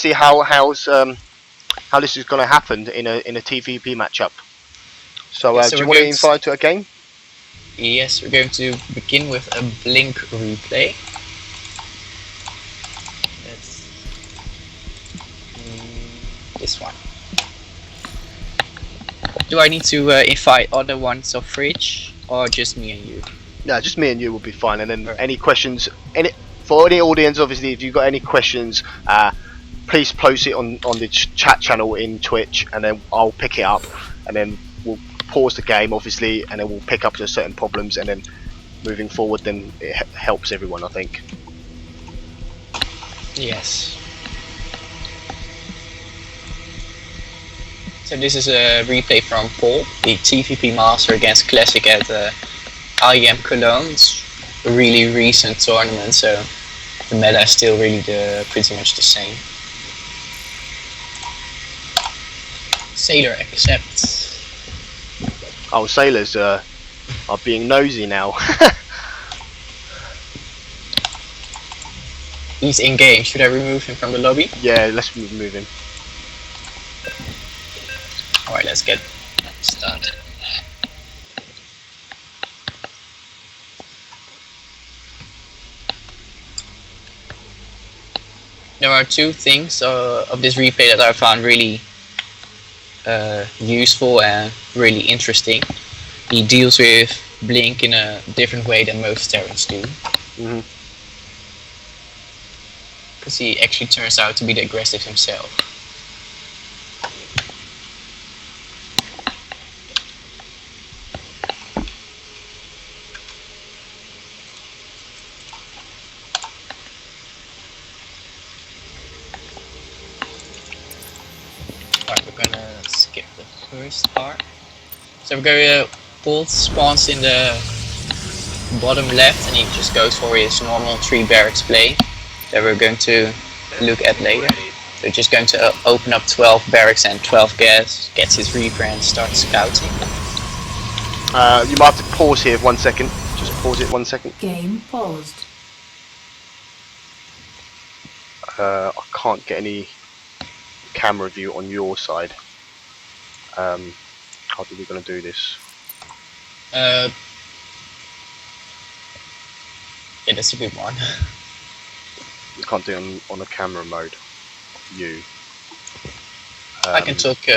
see how this is going to happen in a TvP matchup. So, Yeah, so do you we're want to going invite to a game? Yes, we're going to begin with a Blink replay. That's this one. Do I need to invite other ones of Fridge or just me and you? No, just me and you will be fine. And then Right. any questions, for any audience, obviously, if you've got any questions, please post it on the chat channel in Twitch, and then I'll pick it up, and then we'll pause the game, obviously, and then we'll pick up to certain problems, and then moving forward, then it helps everyone, I think. Yes. So this is a replay from Polt, the TvP Master against Classic at IEM Cologne. It's a really recent tournament, so the meta is still really pretty much the same. Sailor accepts. Oh, sailors are being nosy now. He's in game. Should I remove him from the lobby? Yeah, let's move him. Alright, let's get started. There are two things of this replay that I found really useful and really interesting. He deals with Blink in a different way than most Terrans do. Because he actually turns out to be the aggressive himself. Alright, we're gonna skip the first part. So we're going to Polt spawns in the bottom left, and he just goes for his normal 3 barracks play that we're going to look at later. So we're just going to open up 12 barracks and 12 gas, gets his Reaper and starts scouting. You might have to pause here 1 second. Just pause it 1 second. Game paused. I can't get any camera view on your side. How are we going to do this? Yeah, that's a good one. You can't do it on a camera mode. You. I can talk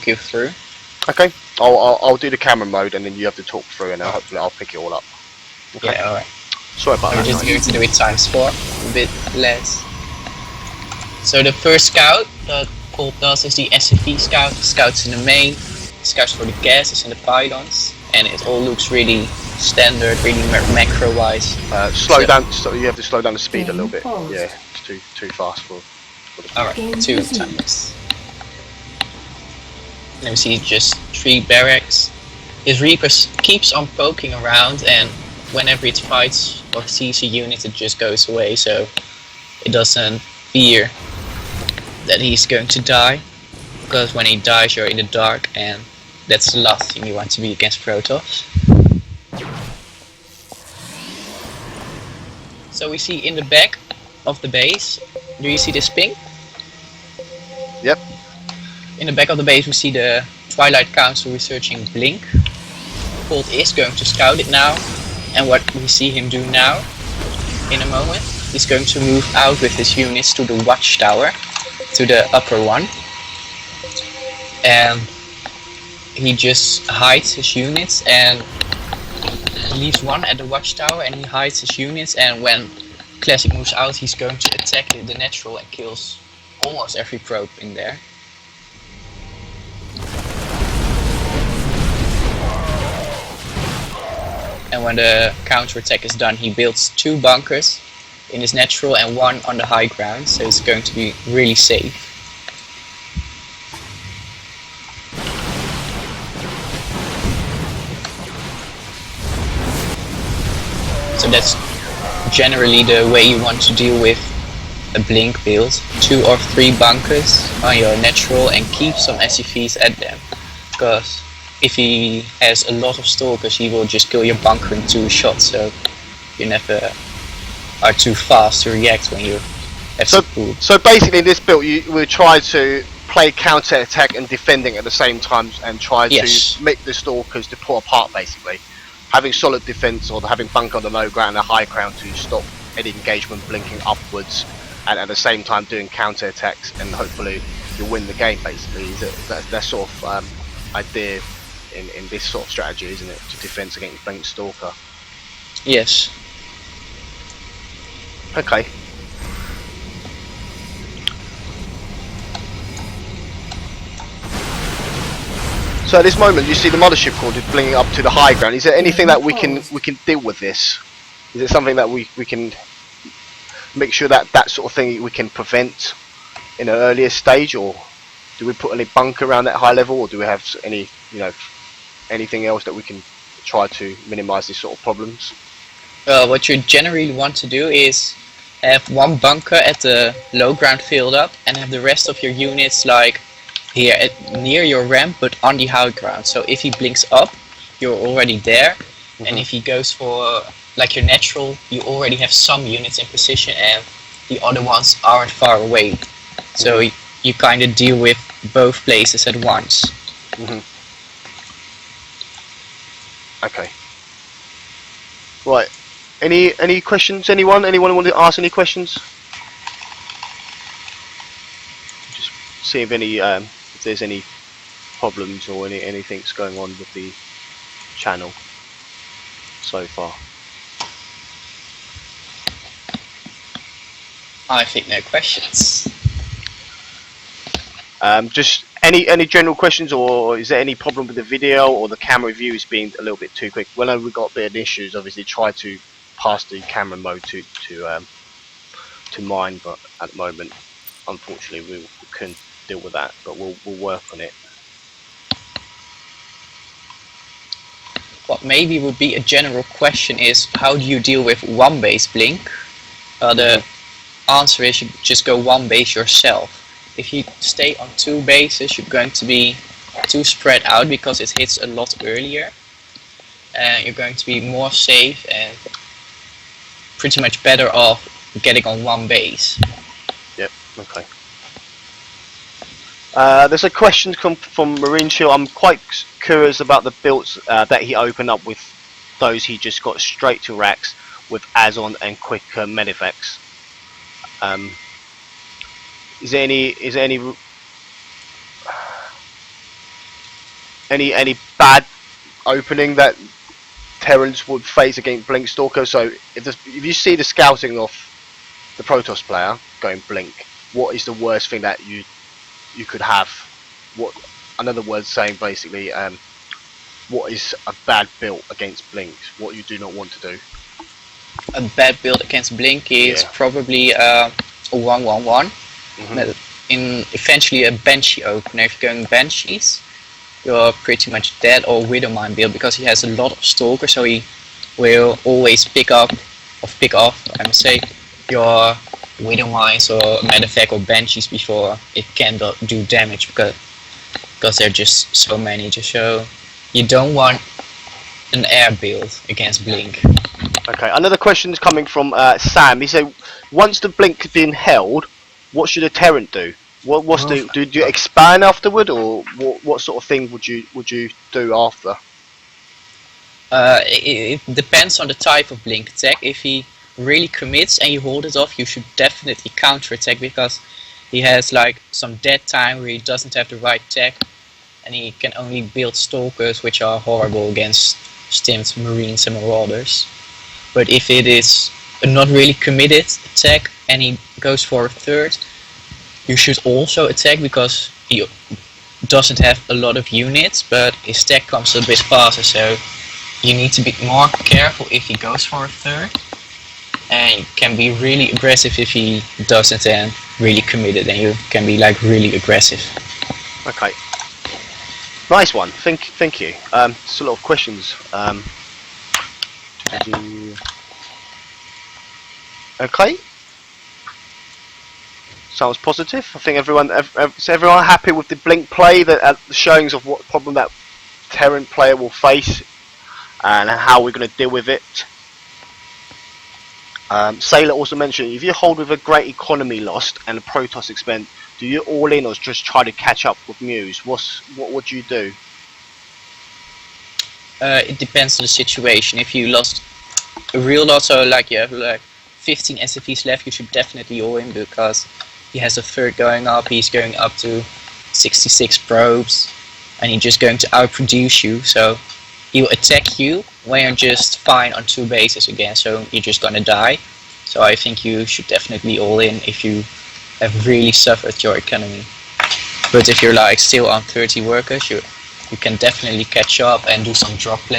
you through. Okay, I'll do the camera mode, and then you have to talk through, and hopefully I'll pick it all up. Okay. Yeah, alright. Sorry about We're that. just going to do it times 4, a bit less. So the first scout that Polt does is the SCP scout. He scouts in the main, scouts for the gases and the pylons, and it all looks really standard, really macro-wise. Slow down. So you have to slow down the speed a little bit. Pause. Yeah, it's too fast for the Alright, Game 2 resumed. times. Then we see just 3 barracks. His Reaper keeps on poking around, and whenever it fights or sees a unit, it just goes away, so it doesn't fear that he's going to die. Because when he dies, you're in the dark, and that's the last thing you want to be against Protoss. So we see in the back of the base, do you see this ping? Yep. In the back of the base we see the Twilight Council researching Blink. Polt is going to scout it now, and what we see him do now, in a moment, he's going to move out with his units to the watchtower, to the upper one. And he just hides his units, and he leaves one at the watchtower, and he hides his units, and when Classic moves out, he's going to attack the natural and kills almost every probe in there. And when the counterattack is done, he builds 2 bunkers in his natural and 1 on the high ground, so it's going to be really safe. So that's generally the way you want to deal with a Blink build. 2 or 3 bunkers on your natural and keep some SCVs at them. Because if he has a lot of stalkers, he will just kill your bunker in 2 shots, so you never are too fast to react when you have So, support. so basically, in this build, we try to play counter attack and defending at the same time, and try Yes. to make the stalkers to pull apart. Basically, having solid defense or having bunker on the low ground and a high ground to stop any engagement blinking upwards, and at the same time doing counter attacks, and hopefully you'll win the game. Basically, that's sort of idea in this sort of strategy, isn't it? To defense against blinked stalker. Yes. Okay. So at this moment, you see the mothership core blinking up to the high ground. Is there anything that we can deal with this? Is it something that we can make sure that sort of thing we can prevent in an earlier stage, or do we put any bunker around that high level, or do we have any anything else that we can try to minimise these sort of problems? What you generally want to do is have one bunker at the low ground filled up, and have the rest of your units like here near your ramp, but on the high ground. So if he blinks up, you're already there, and if he goes for like your natural, you already have some units in position, and the other ones aren't far away. So you kind of deal with both places at once. Okay. Right. Any questions? Anyone want to ask any questions? Just see if if there's any problems or anything's going on with the channel so far. I think no questions. Just any general questions, or is there any problem with the video or the camera view is being a little bit too quick? When we've got a bit of issues, obviously try to pass the camera mode to mine, but at the moment, unfortunately, we couldn't deal with that. But we'll work on it. What maybe would be a general question is, how do you deal with one base blink? The answer is you just go one base yourself. If you stay on two bases, you're going to be too spread out because it hits a lot earlier. And you're going to be more safe and pretty much better off getting on one base. Yep, okay. There's a question come from Marine Shield. I'm quite curious about the builds that he opened up with those he just got straight to racks with Azon and quick medivacs. Is there any bad opening that Terrans would face against Blink Stalker? So if you see the scouting of the Protoss player going Blink, what is the worst thing that you could have? What, in other words, saying basically, what is a bad build against Blink? What you do not want to do? A bad build against Blink is probably a 1-1-1. In eventually a Banshee opener. If you're going Banshees, you're pretty much dead, or Widowmine build, because he has a lot of Stalkers, so he will always pick off, I must say, your Widowmines or Medevac or Banshees before it can do damage, because there are just so many. So you don't want an air build against Blink. Okay, another question is coming from Sam. He said, once the Blink has been held, what should a Terran do? Do you expand afterward, or what sort of thing would you do after? It depends on the type of Blink attack. If he really commits and you hold it off, you should definitely counter attack, because he has like some dead time where he doesn't have the right tech, and he can only build Stalkers, which are horrible against Stims, Marines and Marauders. But if it is a not really committed attack and he goes for a third, you should also attack, because he doesn't have a lot of units, but his tech comes a bit faster, so you need to be more careful if he goes for a third, and you can be really aggressive if he doesn't and really committed, and you can be like really aggressive. Okay, nice one. Thank you. It's a lot of questions. Okay, sounds positive. I think is everyone happy with the Blink play, the showings of what problem that Terran player will face and how we're going to deal with it? Sailor also mentioned, if you hold with a great economy lost and a Protoss expend, do you all in or just try to catch up with Muse? What would you do? It depends on the situation. If you lost a real lot, so like you have like 15 SFVs left, you should definitely all in because he has a third going up. He's going up to 66 probes, and he's just going to outproduce you. So he will attack you when you're just fine on 2 bases again. So you're just gonna die. So I think you should definitely all in if you have really suffered your economy. But if you're like still on 30 workers, you can definitely catch up and do some drop play.